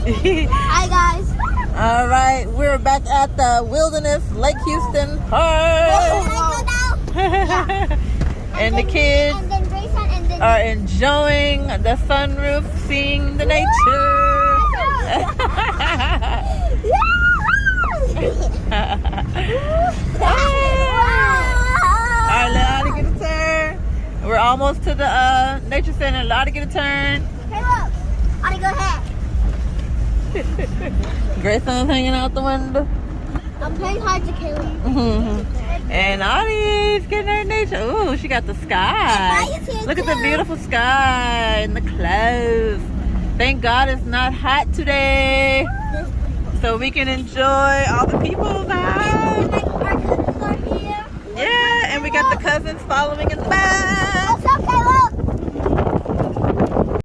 Hi guys. All right, we're back at the Wilderness Lake Houston Park. And the kids And then Grayson and then are enjoying the sunroof, seeing the nature. All right, let Audie get a turn. We're almost to the nature center. Let Audie get a turn. Hey, look. Audie, go ahead. Grayson's hanging out the window. I'm playing hard to kill you. And Audie's getting her nature. Ooh, she got the sky. Sky is here Look at the too. beautiful sky and the clouds. Thank God it's not hot today. So we can enjoy all the people out. Our cousins are here. Yeah, and we got the cousins following in the back.